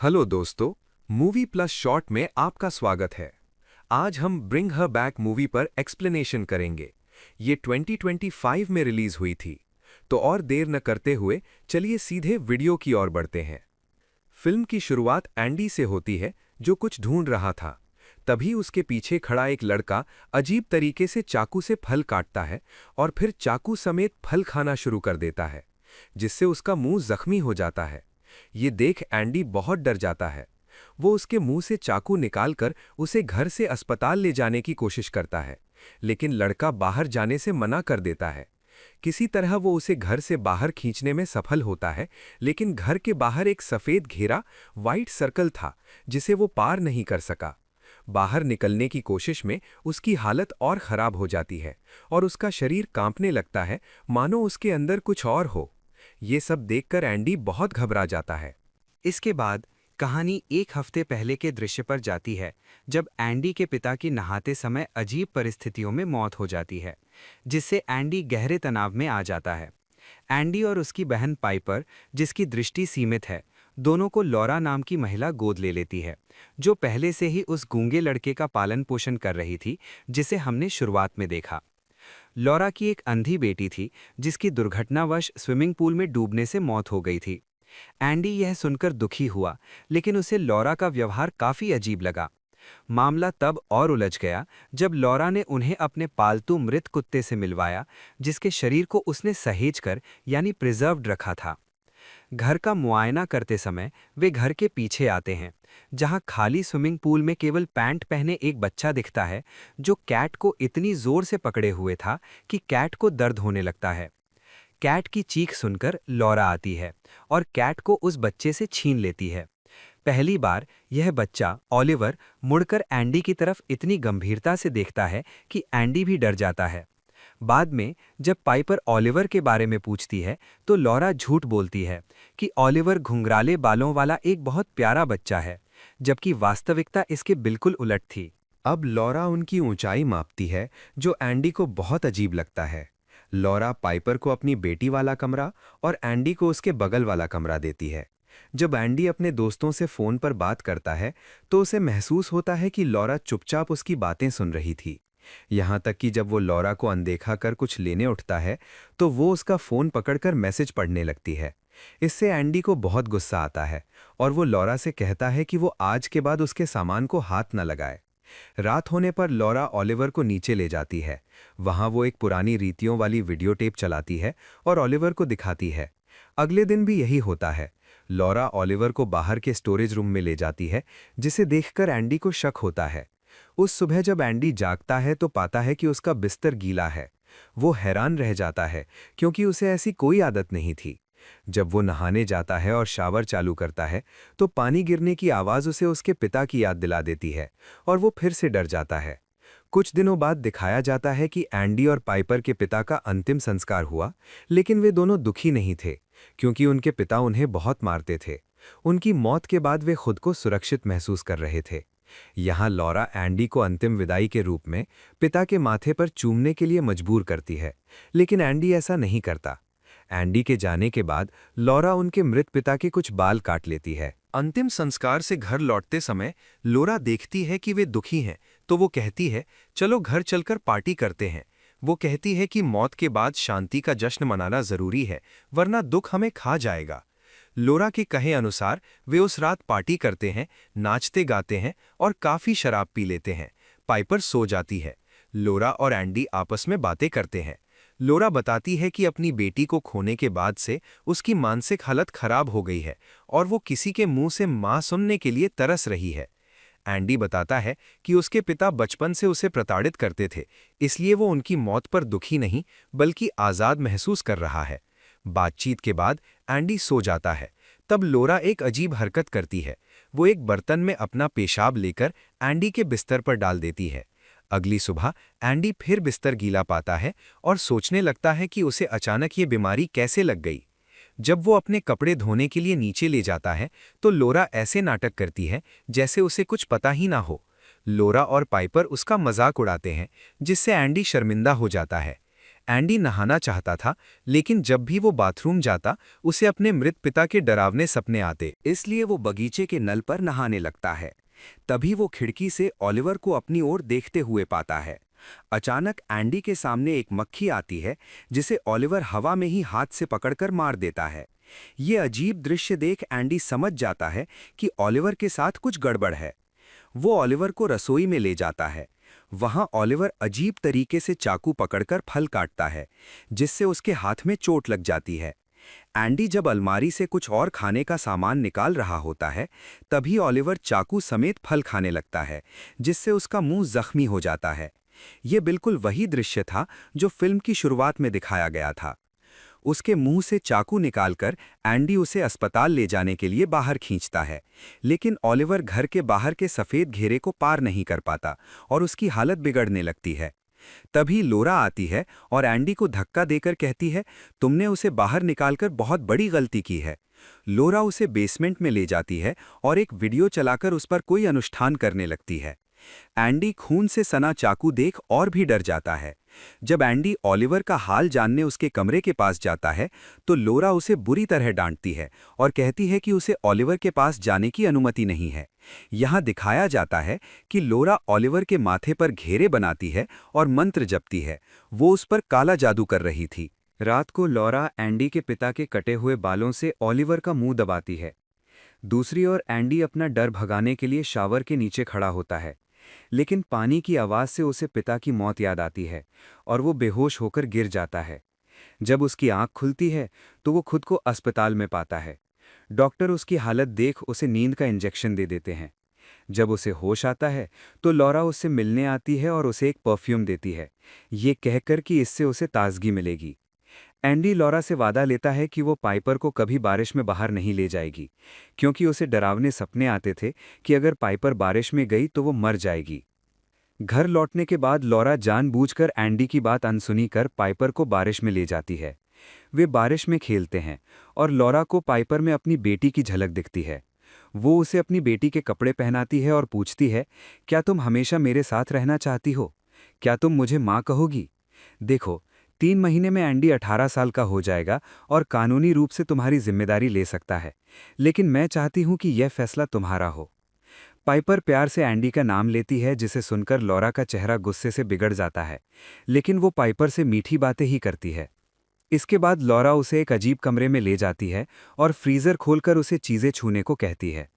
Hello दोस्तों, movie plus short में आपका स्वागत है। आज हम ब्रिंग हर बैक मूवी पर एक्सप्लेनेशन करेंगे। ये 2025 में रिलीज हुई थी। तो और देर न करते हुए चलिए सीधे वीडियो की ओर बढ़ते हैं। फिल्म की शुरुआत एंडी से होती है, जो कुछ ढूंढ रहा था। तभी उसके पीछे खड़ा एक लड़का अजीब तरीके से चाकू से फल काटता है और फिर चाकू समेत फल खाना शुरू कर देता है, जिससे उसका मुंह जख्मी हो जाता है। ये देख एंडी बहुत डर जाता है। वो उसके मुंह से चाकू निकालकर उसे घर से अस्पताल ले जाने की कोशिश करता है, लेकिन लड़का बाहर जाने से मना कर देता है। किसी तरह वो उसे घर से बाहर खींचने में सफल होता है, लेकिन घर के बाहर एक सफेद घेरा वाइट सर्कल था, जिसे वो पार नहीं कर सका। बाहर निकलने की कोशिश में उसकी हालत और खराब हो जाती है और उसका शरीर कांपने लगता है, मानो उसके अंदर कुछ और हो। ये सब देखकर एंडी बहुत घबरा जाता है। इसके बाद कहानी एक हफ्ते पहले के दृश्य पर जाती है, जब एंडी के पिता की नहाते समय अजीब परिस्थितियों में मौत हो जाती है, जिससे एंडी गहरे तनाव में आ जाता है। एंडी और उसकी बहन पाइपर, जिसकी दृष्टि सीमित है, दोनों को लॉरा नाम की महिला गोद ले लेती है, जो पहले से ही उस गूंगे लड़के का पालन पोषण कर रही थी, जिसे हमने शुरुआत में देखा। लॉरा की एक अंधी बेटी थी, जिसकी दुर्घटनावश स्विमिंग पूल में डूबने से मौत हो गई थी। एंडी यह सुनकर दुखी हुआ, लेकिन उसे लॉरा का व्यवहार काफी अजीब लगा। मामला तब और उलझ गया जब लॉरा ने उन्हें अपने पालतू मृत कुत्ते से मिलवाया, जिसके शरीर को उसने सहेजकर यानी प्रिजर्व्ड रखा था। घर का मुआयना करते समय वे घर के पीछे आते हैं, जहां खाली स्विमिंग पूल में केवल पैंट पहने एक बच्चा दिखता है, जो कैट को इतनी जोर से पकड़े हुए था कि कैट को दर्द होने लगता है। कैट की चीख सुनकर लॉरा आती है और कैट को उस बच्चे से छीन लेती है। पहली बार यह बच्चा ऑलिवर मुड़कर एंडी की तरफ इतनी गंभीरता से देखता है कि एंडी भी डर जाता है। बाद में जब पाइपर ऑलिवर के बारे में पूछती है, तो लॉरा झूठ बोलती है कि ऑलिवर घुंघराले बालों वाला एक बहुत प्यारा बच्चा है, जबकि वास्तविकता इसके बिल्कुल उलट थी। अब लॉरा उनकी ऊंचाई मापती है, जो एंडी को बहुत अजीब लगता है। लॉरा पाइपर को अपनी बेटी वाला कमरा और एंडी को उसके बगल वाला कमरा देती है। जब एंडी अपने दोस्तों से फोन पर बात करता है, तो उसे महसूस होता है कि लॉरा चुपचाप उसकी बातें सुन रही थी। यहाँ तक कि जब वो लॉरा को अनदेखा कर कुछ लेने उठता है, तो वो उसका फोन पकड़कर मैसेज पढ़ने लगती है। इससे एंडी को बहुत गुस्सा आता है और वो लॉरा से कहता है कि वो आज के बाद उसके सामान को हाथ न लगाए। रात होने पर लॉरा ऑलिवर को नीचे ले जाती है। वहां वो एक पुरानी रीतियों वाली वीडियो टेप चलाती है और ऑलिवर को दिखाती है। अगले दिन भी यही होता है। लॉरा ऑलिवर को बाहर के स्टोरेज रूम में ले जाती है, जिसे देखकर एंडी को शक होता है। उस सुबह जब एंडी जागता है तो पाता है कि उसका बिस्तर गीला है। वो हैरान रह जाता है, क्योंकि उसे ऐसी कोई आदत नहीं थी। जब वो नहाने जाता है और शावर चालू करता है, तो पानी गिरने की आवाज़ उसे उसके पिता की याद दिला देती है और वो फिर से डर जाता है। कुछ दिनों बाद दिखाया जाता है कि एंडी और पाइपर के पिता का अंतिम संस्कार हुआ, लेकिन वे दोनों दुखी नहीं थे, क्योंकि उनके पिता उन्हें बहुत मारते थे। उनकी मौत के बाद वे खुद को सुरक्षित महसूस कर रहे थे। यहाँ लॉरा एंडी को अंतिम विदाई के रूप में पिता के माथे पर चूमने के लिए मजबूर करती है, लेकिन एंडी ऐसा नहीं करता। एंडी के जाने के बाद लॉरा उनके मृत पिता के कुछ बाल काट लेती है। अंतिम संस्कार से घर लौटते समय लॉरा देखती है कि वे दुखी हैं, तो वो कहती है, चलो घर चलकर पार्टी करते हैं। वो कहती है कि मौत के बाद शांति का जश्न मनाना जरूरी है, वरना दुख हमें खा जाएगा। लॉरा के कहे अनुसार वे उस रात पार्टी करते हैं, नाचते गाते हैं और काफी शराब पी लेते हैं। पाइपर सो जाती है। लॉरा और एंडी आपस में बातें करते हैं। लॉरा बताती है कि अपनी बेटी को खोने के बाद से उसकी मानसिक हालत खराब हो गई है और वो किसी के मुंह से मां सुनने के लिए तरस रही है। एंडी बताता है कि उसके पिता बचपन से उसे प्रताड़ित करते थे, इसलिए वो उनकी मौत पर दुखी नहीं बल्कि आज़ाद महसूस कर रहा है। बातचीत के बाद एंडी सो जाता है। तब लॉरा एक अजीब हरकत करती है। वो एक बर्तन में अपना पेशाब लेकर एंडी के बिस्तर पर डाल देती है। अगली सुबह एंडी फिर बिस्तर गीला पाता है और सोचने लगता है कि उसे अचानक ये बीमारी कैसे लग गई। जब वो अपने कपड़े धोने के लिए नीचे ले जाता है, तो लॉरा ऐसे नाटक करती है जैसे उसे कुछ पता ही ना हो। लॉरा और पाइपर उसका मजाक उड़ाते हैं, जिससे एंडी शर्मिंदा हो जाता है। एंडी नहाना चाहता था, लेकिन जब भी वो बाथरूम जाता उसे अपने मृत पिता के डरावने सपने आते। इसलिए वो बगीचे के नल पर नहाने लगता है। तभी वो खिड़की से ओलिवर को अपनी ओर देखते हुए पाता है। अचानक एंडी के सामने एक मक्खी आती है, जिसे ओलिवर हवा में ही हाथ से पकड़कर मार देता है। ये अजीब दृश्य देख एंडी समझ जाता है कि ओलिवर के साथ कुछ गड़बड़ है। वो ओलिवर को रसोई में ले जाता है। वहां ओलिवर अजीब तरीके से चाकू पकड़कर फल काटता है, जिससे उसके हाथ में चोट लग जाती है। एंडी जब अलमारी से कुछ और खाने का सामान निकाल रहा होता है, तभी ओलिवर चाकू समेत फल खाने लगता है, जिससे उसका मुंह जख्मी हो जाता है। ये बिल्कुल वही दृश्य था जो फिल्म की शुरुआत में दिखाया गया था। उसके मुंह से चाकू निकालकर एंडी उसे अस्पताल ले जाने के लिए बाहर खींचता है, लेकिन ओलिवर घर के बाहर के सफ़ेद घेरे को पार नहीं कर पाता और उसकी हालत बिगड़ने लगती है। तभी लोरा आती है और एंडी को धक्का देकर कहती है, तुमने उसे बाहर निकालकर बहुत बड़ी गलती की है। लोरा उसे बेसमेंट में ले जाती है और एक वीडियो चलाकर उस पर कोई अनुष्ठान करने लगती है। एंडी खून से सना चाकू देख और भी डर जाता है। जब एंडी ओलिवर का हाल जानने उसके कमरे के पास जाता है, तो लोरा उसे बुरी तरह डांटती है और कहती है कि उसे ओलिवर के पास जाने की अनुमति नहीं है। यहाँ दिखाया जाता है कि लोरा ओलिवर के माथे पर घेरे बनाती है और मंत्र जपती है। वो उस पर काला जादू कर रही थी। रात को लोरा एंडी के पिता के कटे हुए बालों से ओलिवर का मुंह दबाती है। दूसरी ओर एंडी अपना डर भगाने के लिए शावर के नीचे खड़ा होता है, लेकिन पानी की आवाज़ से उसे पिता की मौत याद आती है और वो बेहोश होकर गिर जाता है। जब उसकी आंख खुलती है तो वो खुद को अस्पताल में पाता है। डॉक्टर उसकी हालत देख उसे नींद का इंजेक्शन दे देते हैं। जब उसे होश आता है तो लॉरा उससे मिलने आती है और उसे एक परफ्यूम देती है, ये कहकर कि इससे उसे ताजगी मिलेगी। एंडी लॉरा से वादा लेता है कि वो पाइपर को कभी बारिश में बाहर नहीं ले जाएगी, क्योंकि उसे डरावने सपने आते थे कि अगर पाइपर बारिश में गई तो वो मर जाएगी। घर लौटने के बाद लॉरा जानबूझकर एंडी की बात अनसुनी कर पाइपर को बारिश में ले जाती है। वे बारिश में खेलते हैं और लॉरा को पाइपर में अपनी बेटी की झलक दिखती है। वो उसे अपनी बेटी के कपड़े पहनाती है और पूछती है, क्या तुम हमेशा मेरे साथ रहना चाहती हो? क्या तुम मुझे माँ कहोगी? देखो, 3 महीने में एंडी 18 साल का हो जाएगा और कानूनी रूप से तुम्हारी जिम्मेदारी ले सकता है, लेकिन मैं चाहती हूं कि यह फैसला तुम्हारा हो। पाइपर प्यार से एंडी का नाम लेती है, जिसे सुनकर लॉरा का चेहरा गुस्से से बिगड़ जाता है, लेकिन वो पाइपर से मीठी बातें ही करती है। इसके बाद लॉरा उसे एक अजीब कमरे में ले जाती है और फ्रीजर खोलकर उसे चीज़ें छूने को कहती है।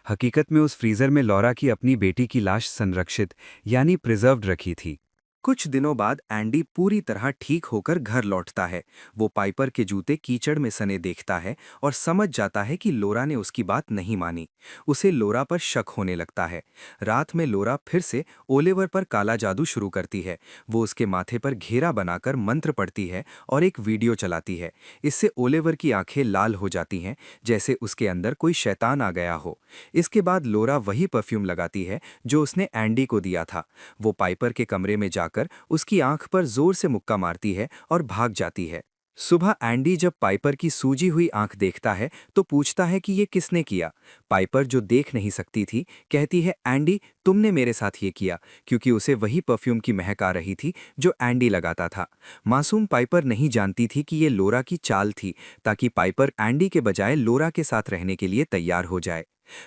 हकीकत में उस फ्रीजर में लॉरा की अपनी बेटी की लाश संरक्षित यानी प्रिजर्व्ड रखी थी। कुछ दिनों बाद एंडी पूरी तरह ठीक होकर घर लौटता है। वो पाइपर के जूते कीचड़ में सने देखता है और समझ जाता है कि लोरा ने उसकी बात नहीं मानी। उसे लोरा पर शक होने लगता है। रात में लोरा फिर से ओलिवर पर काला जादू शुरू करती है। वो उसके माथे पर घेरा बनाकर मंत्र पढ़ती है और एक वीडियो चलाती है। इससे ओलिवर की आंखें लाल हो जाती हैं, जैसे उसके अंदर कोई शैतान आ गया हो। इसके बाद लोरा वही परफ्यूम लगाती है जो उसने एंडी को दिया था। वो पाइपर के कमरे में जाकर उसकी आंख पर जोर से मुक्का मारती है और भाग जाती है। सुबह एंडी जब पाइपर की सूजी हुई आंख देखता है तो पूछता है कि ये किसने किया। पाइपर, जो देख नहीं सकती थी, कहती है, एंडी, तुमने मेरे साथ ये किया, क्योंकि उसे वही परफ्यूम की महक आ रही थी जो एंडी लगाता था। मासूम पाइपर नहीं जानती थी कि ये लोरा की चाल थी, ताकि पाइपर एंडी के बजाय लोरा के साथ रहने के लिए तैयार हो जाए।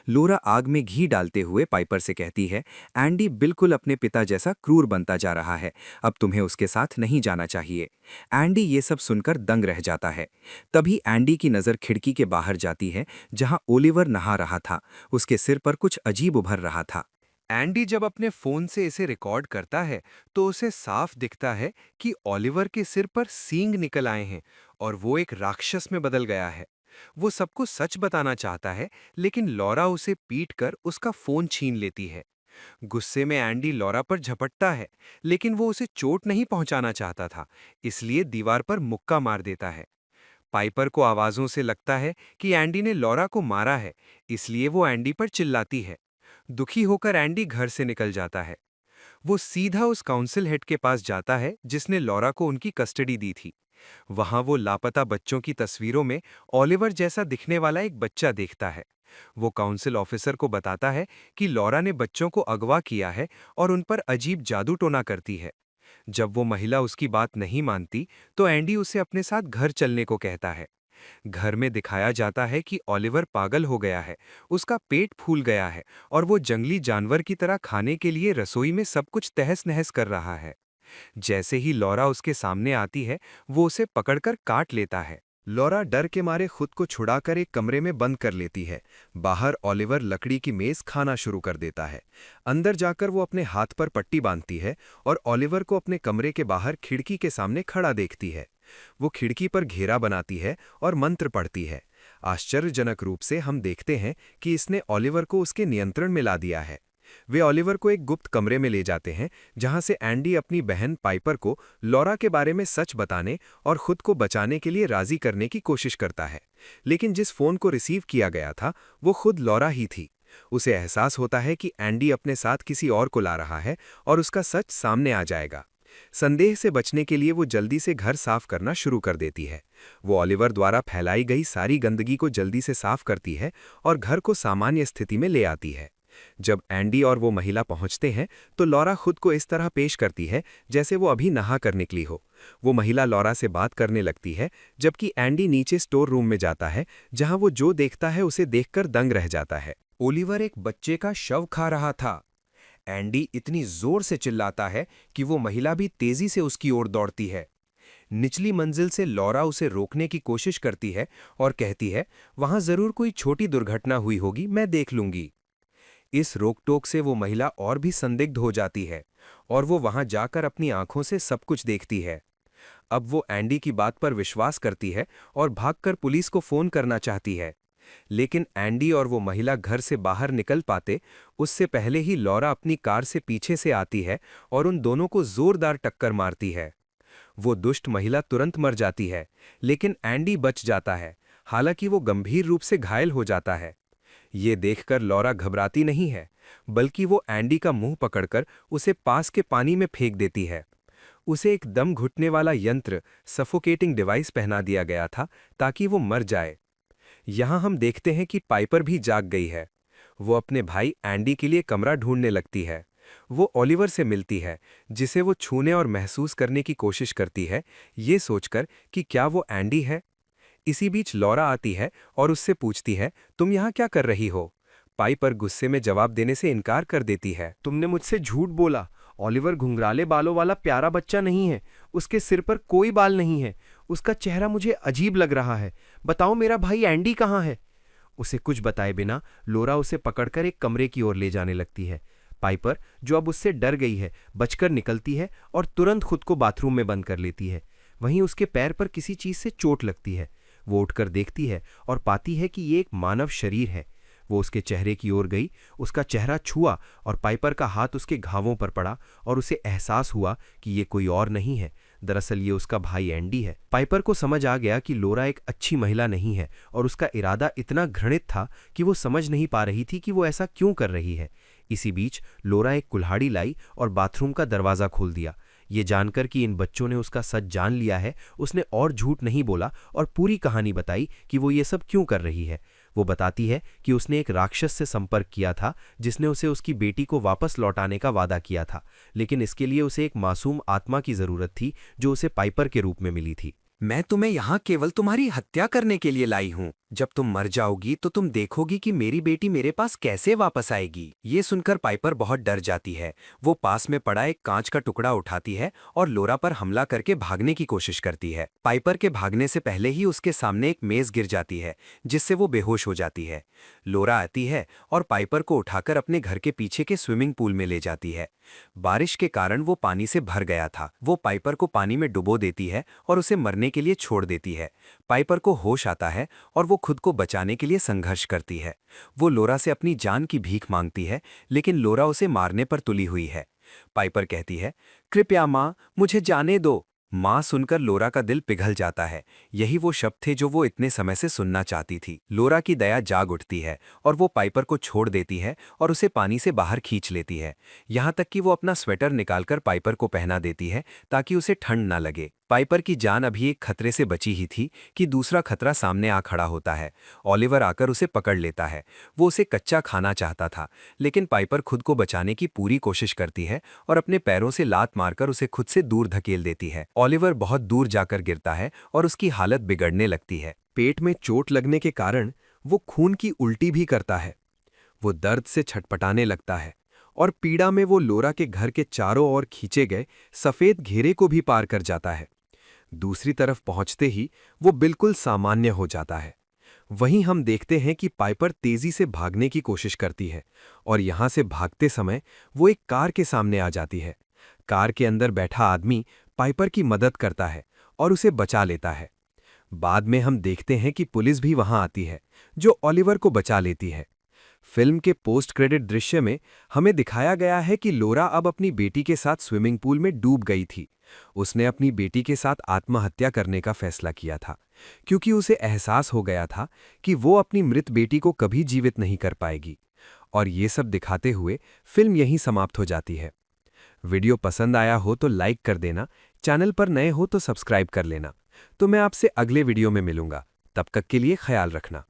लोरा आग में घी डालते हुए पाइपर से कहती है, एंडी बिल्कुल अपने पिता जैसा क्रूर बनता जा रहा है, अब तुम्हें उसके साथ नहीं जाना चाहिए। एंडी ये सब सुनकर दंग रह जाता है। तभी एंडी की नज़र खिड़की के बाहर जाती है, जहां ओलिवर नहा रहा था। उसके सिर पर कुछ अजीब उभर रहा था। एंडी जब अपने फोन से इसे रिकॉर्ड करता है तो उसे साफ दिखता है कि ओलिवर के सिर पर सींग निकल आए हैं और वो एक राक्षस में बदल गया है। वो सबको सच बताना चाहता है, लेकिन लॉरा उसे पीटकर उसका फोन छीन लेती है। गुस्से में एंडी लॉरा पर झपटता है, लेकिन वो उसे चोट नहीं पहुंचाना चाहता था, इसलिए दीवार पर मुक्का मार देता है। पाइपर को आवाजों से लगता है कि एंडी ने लॉरा को मारा है, इसलिए वो एंडी पर चिल्लाती है। दुखी होकर एंडी घर से निकल जाता है। वो सीधा उस काउंसिल हेड के पास जाता है जिसने लॉरा को उनकी कस्टडी दी थी। वहां वो लापता बच्चों की तस्वीरों में ओलिवर जैसा दिखने वाला एक बच्चा देखता है। वो काउंसिल ऑफिसर को बताता है कि लॉरा ने बच्चों को अगवा किया है और उन पर अजीब जादू टोना करती है। जब वो महिला उसकी बात नहीं मानती, तो एंडी उसे अपने साथ घर चलने को कहता है। घर में दिखाया जाता है कि ओलिवर पागल हो गया है, उसका पेट फूल गया है और वो जंगली जानवर की तरह खाने के लिए रसोई में सब कुछ तहस-नहस कर रहा है। जैसे ही लॉरा उसके सामने आती है, वो उसे पकड़कर काट लेता है। लॉरा डर के मारे खुद को छुड़ाकर एक कमरे में बंद कर लेती है। बाहर ओलिवर लकड़ी की मेज खाना शुरू कर देता है। अंदर जाकर वो अपने हाथ पर पट्टी बांधती है और ओलिवर को अपने कमरे के बाहर खिड़की के सामने खड़ा देखती है। वो खिड़की पर घेरा बनाती है और मंत्र पढ़ती है। आश्चर्यजनक रूप से हम देखते हैं कि इसने ओलिवर को उसके नियंत्रण में ला दिया है। वे ओलिवर को एक गुप्त कमरे में ले जाते हैं, जहां से एंडी अपनी बहन पाइपर को लॉरा के बारे में सच बताने और खुद को बचाने के लिए राजी करने की कोशिश करता है। लेकिन जिस फोन को रिसीव किया गया था, वो खुद लॉरा ही थी। उसे एहसास होता है कि एंडी अपने साथ किसी और को ला रहा है और उसका सच सामने आ जाएगा। संदेह से बचने के लिए वो जल्दी से घर साफ करना शुरू कर देती है। वो ओलिवर द्वारा फैलाई गई सारी गंदगी को जल्दी से साफ करती है और घर को सामान्य स्थिति में ले आती है। जब एंडी और वो महिला पहुंचते हैं, तो लॉरा खुद को इस तरह पेश करती है जैसे वो अभी नहा कर निकली हो। वो महिला लॉरा से बात करने लगती है, जबकि एंडी नीचे स्टोर रूम में जाता है, जहां वो जो देखता है उसे देखकर दंग रह जाता है। ओलिवर एक बच्चे का शव खा रहा था। एंडी इतनी जोर से चिल्लाता है कि वो महिला भी तेजी से उसकी ओर दौड़ती है। निचली मंजिल से लॉरा उसे रोकने की कोशिश करती है और कहती है, वहां जरूर कोई छोटी दुर्घटना हुई होगी, मैं देख लूंगी। इस रोकटोक से वो महिला और भी संदिग्ध हो जाती है और वो वहां जाकर अपनी आंखों से सब कुछ देखती है। अब वो एंडी की बात पर विश्वास करती है और भागकर पुलिस को फोन करना चाहती है। लेकिन एंडी और वो महिला घर से बाहर निकल पाते, उससे पहले ही लॉरा अपनी कार से पीछे से आती है और उन दोनों को जोरदार टक्कर मारती है। वो दुष्ट महिला तुरंत मर जाती है, लेकिन एंडी बच जाता है, हालांकि वो गंभीर रूप से घायल हो जाता है। ये देखकर लॉरा घबराती नहीं है, बल्कि वो एंडी का मुंह पकड़कर उसे पास के पानी में फेंक देती है। उसे एक दम घुटने वाला यंत्र, सफोकेटिंग डिवाइस पहना दिया गया था ताकि वो मर जाए। यहां हम देखते हैं कि पाइपर भी जाग गई है। वो अपने भाई एंडी के लिए कमरा ढूंढने लगती है। वो ओलिवर से मिलती है, जिसे वो छूने और महसूस करने की कोशिश करती है, ये सोचकर कि क्या वो एंडी है। इसी बीच लॉरा आती है और उससे पूछती है, तुम यहाँ क्या कर रही हो? पाइपर गुस्से में जवाब देने से इनकार कर देती है। तुमने मुझसे झूठ बोला। ओलिवर घुंघराले बालों वाला प्यारा बच्चा नहीं है। उसके सिर पर कोई बाल नहीं है। उसका चेहरा मुझे अजीब लग रहा है। बताओ, मेरा भाई एंडी कहाँ है? उसे कुछ बताए बिना लॉरा उसे पकड़कर एक कमरे की ओर ले जाने लगती है। पाइपर, जो अब उससे डर गई है, बचकर निकलती है और तुरंत खुद को बाथरूम में बंद कर लेती है। वहीं उसके पैर पर किसी चीज से चोट लगती है। वो उठकर देखती है और पाती है कि ये एक मानव शरीर है। वो उसके चेहरे की ओर गई, उसका चेहरा छुआ और पाइपर का हाथ उसके घावों पर पड़ा और उसे एहसास हुआ कि ये कोई और नहीं है, दरअसल ये उसका भाई एंडी है। पाइपर को समझ आ गया कि लॉरा एक अच्छी महिला नहीं है और उसका इरादा इतना घृणित था कि वो समझ नहीं पा रही थी कि वो ऐसा क्यों कर रही है। इसी बीच लॉरा एक कुल्हाड़ी लाई और बाथरूम का दरवाज़ा खोल दिया। ये जानकर कि इन बच्चों ने उसका सच जान लिया है, उसने और झूठ नहीं बोला और पूरी कहानी बताई कि वो ये सब क्यों कर रही है। वो बताती है कि उसने एक राक्षस से संपर्क किया था, जिसने उसे उसकी बेटी को वापस लौटाने का वादा किया था, लेकिन इसके लिए उसे एक मासूम आत्मा की जरूरत थी जो उसे पाइपर के रूप में मिली थी। मैं तुम्हें यहाँ केवल तुम्हारी हत्या करने के लिए लाई हूँ। जब तुम मर जाओगी तो तुम देखोगी कि मेरी बेटी मेरे पास कैसे वापस आएगी। ये सुनकर पाइपर बहुत डर जाती है। वो पास में पड़ा एक कांच का टुकड़ा उठाती है और लॉरा पर हमला करके भागने की कोशिश करती है। पाइपर के भागने से पहले ही उसके सामने एक मेज गिर जाती है, जिससे वो बेहोश हो जाती है। लॉरा आती है और पाइपर को उठाकर अपने घर के पीछे के स्विमिंग पूल में ले जाती है। बारिश के कारण वो पानी से भर गया था। वो पाइपर को पानी में डुबो देती है और उसे मरने के लिए छोड़ देती है। पाइपर को होश आता है और वो खुद को बचाने के लिए संघर्ष करती है। वो लॉरा से अपनी जान की भीख मांगती है, लेकिन लॉरा उसे मारने पर तुली हुई है। पाइपर कहती है, कृपया माँ, मुझे जाने दो। माँ सुनकर लॉरा का दिल पिघल जाता है। यही वो शब्द थे जो वो इतने समय से सुनना चाहती थी। लॉरा की दया जाग उठती है और वो पाइपर को छोड़ देती है और उसे पानी से बाहर खींच लेती है। यहाँ तक कि वो अपना स्वेटर निकालकर पाइपर को पहना देती है ताकि उसे ठंड ना लगे। पाइपर की जान अभी एक खतरे से बची ही थी कि दूसरा खतरा सामने आ खड़ा होता है। ऑलिवर आकर उसे पकड़ लेता है। वो उसे कच्चा खाना चाहता था, लेकिन पाइपर खुद को बचाने की पूरी कोशिश करती है और अपने पैरों से लात मारकर उसे खुद से दूर धकेल देती है। ऑलिवर बहुत दूर जाकर गिरता है और उसकी हालत बिगड़ने लगती है। पेट में चोट लगने के कारण वो खून की उल्टी भी करता है। वो दर्द से छटपटाने लगता है और पीड़ा में वो लोरा के घर के चारों ओर खींचे गए सफेद घेरे को भी पार कर जाता है। दूसरी तरफ पहुंचते ही वो बिल्कुल सामान्य हो जाता है। वहीं हम देखते हैं कि पाइपर तेजी से भागने की कोशिश करती है और यहां से भागते समय वो एक कार के सामने आ जाती है। कार के अंदर बैठा आदमी पाइपर की मदद करता है और उसे बचा लेता है। बाद में हम देखते हैं कि पुलिस भी वहां आती है, जो ऑलिवर को बचा लेती है। फिल्म के पोस्ट क्रेडिट दृश्य में हमें दिखाया गया है कि लोरा अब अपनी बेटी के साथ स्विमिंग पूल में डूब गई थी। उसने अपनी बेटी के साथ आत्महत्या करने का फैसला किया था, क्योंकि उसे एहसास हो गया था कि वो अपनी मृत बेटी को कभी जीवित नहीं कर पाएगी। और ये सब दिखाते हुए फिल्म यहीं समाप्त हो जाती है। वीडियो पसंद आया हो तो लाइक कर देना, चैनल पर नए हो तो सब्सक्राइब कर लेना। तो मैं आपसे अगले वीडियो में मिलूंगा। तब तक के लिए ख्याल रखना।